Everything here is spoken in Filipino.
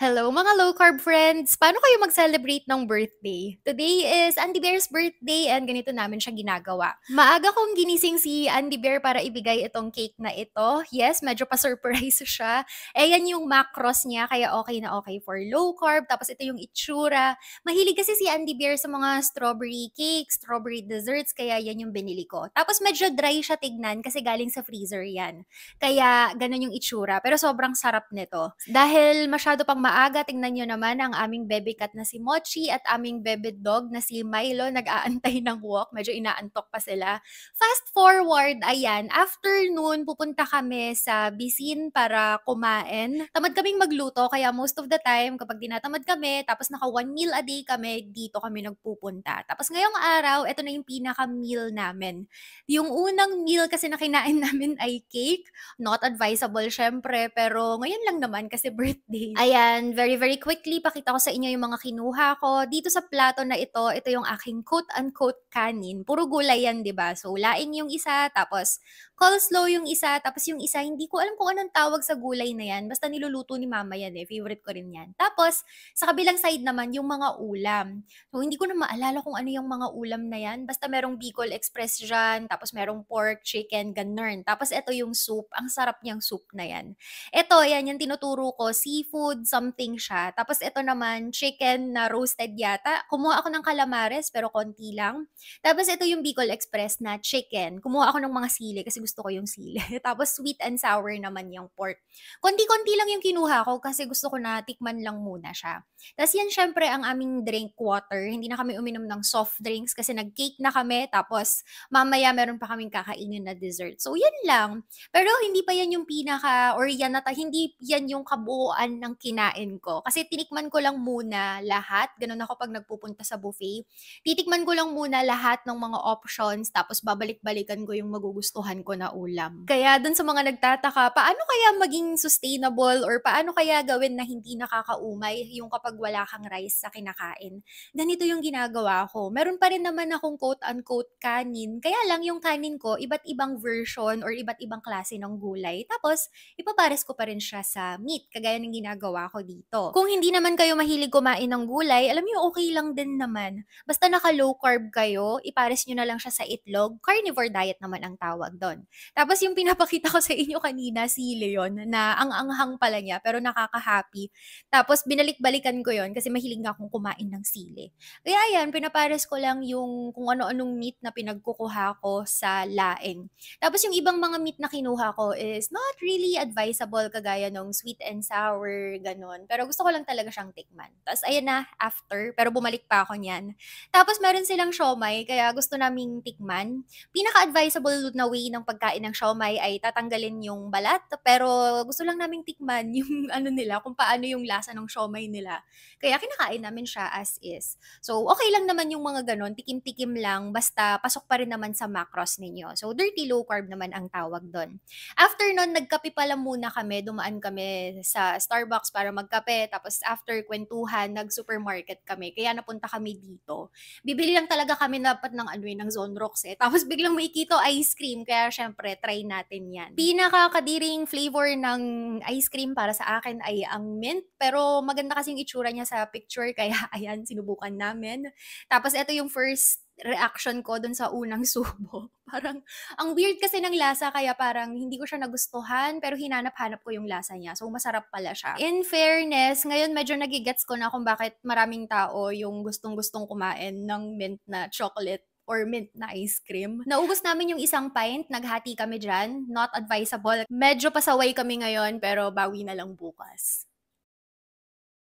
Hello mga low carb friends! Paano kayo mag-celebrate ng birthday? Today is Andy Bear's birthday and ganito namin siya ginagawa. Maaga kong ginising si Andy Bear para ibigay itong cake na ito. Yes, medyo pa-surprise siya. Yan yung macros niya kaya okay na okay for low carb. Tapos ito yung itsura. Mahilig kasi si Andy Bear sa mga strawberry cakes, strawberry desserts kaya yan yung binili ko. Tapos medyo dry siya tignan kasi galing sa freezer yan. Kaya ganun yung itsura. Pero sobrang sarap nito. Dahil masyado pang maaga, tingnan nyo naman ang aming baby cat na si Mochi at aming baby dog na si Milo nag-aantay ng walk. Medyo inaantok pa sila. Fast forward, ayan, afternoon, pupunta kami sa Bisin para kumain. Tamad kaming magluto, kaya most of the time, kapag tinatamad kami, tapos naka one meal a day kami, dito kami nagpupunta. Tapos ngayong araw, ito na yung pinaka-meal namin. Yung unang meal kasi na kinain namin ay cake. Not advisable syempre, pero ngayon lang naman kasi birthday. Ayan, very very quickly, pakita ko sa inyo yung mga kinuha ko. Dito sa plato na ito yung aking quote-unquote kanin. Puro gulay yan, di ba? So, laing yung isa, tapos coleslaw yung isa, tapos yung isa, hindi ko alam kung anong tawag sa gulay na yan. Basta niluluto ni mama yan eh. Favorite ko rin yan. Tapos, sa kabilang side naman, yung mga ulam. So, hindi ko na maalala kung ano yung mga ulam na yan. Basta merong Bicol Express dyan, tapos merong pork, chicken, ganun. Tapos, ito yung soup. Ang sarap niyang soup na yan. Ito, yan, yung tinuturo ko, seafood, something siya. Tapos, ito naman, chicken na roasted yata. Kumuha ako ng calamares, pero konti lang. Tapos, ito yung Bicol Express na chicken. Kumuha ako ng mga sili kasi gusto ko yung sili. Tapos, sweet and sour naman yung pork. Konti-konti lang yung kinuha ko kasi gusto ko na tikman lang muna siya. Tapos yan syempre ang aming drink water. Hindi na kami uminom ng soft drinks kasi nag-cake na kami. Tapos mamaya meron pa kaming kakainin na dessert. So yan lang. Pero hindi pa yan yung pinaka or yan hindi yan yung kabuuan ng kinain ko. Kasi tinikman ko lang muna lahat. Ganun ako pag nagpupunta sa buffet. Titikman ko lang muna lahat ng mga options tapos babalik-balikan ko yung magugustuhan ko na ulam. Kaya dun sa mga nagtataka, paano kaya maging sustainable or paano kaya gawin na hindi nakakaumay yung kapag wala kang rice sa kinakain? Ganito yung ginagawa ko. Meron pa rin naman akong quote-unquote kanin. Kaya lang yung kanin ko, iba't ibang version or iba't ibang klase ng gulay. Tapos, ipapares ko pa rin siya sa meat, kagaya ng ginagawa ko dito. Kung hindi naman kayo mahilig kumain ng gulay, alam niyo okay lang din naman. Basta naka-low carb kayo, ipares nyo na lang siya sa itlog. Carnivore diet naman ang tawag doon. Tapos yung pinapakita ko sa inyo kanina, sili yun, na ang anghang pala niya, pero nakaka-happy. Tapos binalik-balikan ko yon kasi mahilig nga akong kumain ng sili. Kaya ayan, pinapares ko lang yung kung ano-anong meat na pinagkukuha ko sa laing. Tapos yung ibang mga meat na kinuha ko is not really advisable kagaya ng sweet and sour, ganun. Pero gusto ko lang talaga siyang tikman. Tapos ayan na, after, pero bumalik pa ako niyan. Tapos meron silang siomai, kaya gusto naming tikman. Pinaka-advisable na way ng pagkain ng siomai ay tatanggalin yung balat, pero gusto lang naming tikman yung ano nila, kung paano yung lasa ng siomai nila. Kaya kinakain namin siya as is. So, okay lang naman yung mga ganon, tikim-tikim lang, basta pasok pa rin naman sa macros ninyo. So, dirty low carb naman ang tawag doon. After nun, nagkape pala muna kami, dumaan kami sa Starbucks para magkape, tapos after kwentuhan, nag-supermarket kami, kaya napunta kami dito. Bibili lang talaga kami dapat ng ano ng Zonrox eh. Tapos biglang may keto ice cream, kaya syempre try natin yan. Pinakakadiring flavor ng ice cream para sa akin ay ang mint, pero maganda kasi yung itsura niya sa picture, kaya ayan, sinubukan namin. Tapos ito yung first reaction ko dun sa unang subo. Parang, ang weird kasi ng lasa, kaya parang hindi ko siya nagustuhan, pero hinanap-hanap ko yung lasa niya. So, masarap pala siya. In fairness, ngayon medyo nagigets ko na kung bakit maraming tao yung gustong-gustong kumain ng mint na chocolate or mint na ice cream. Naubos namin yung isang pint, naghati kami dyan. Not advisable. Medyo pasaway kami ngayon, pero bawi na lang bukas.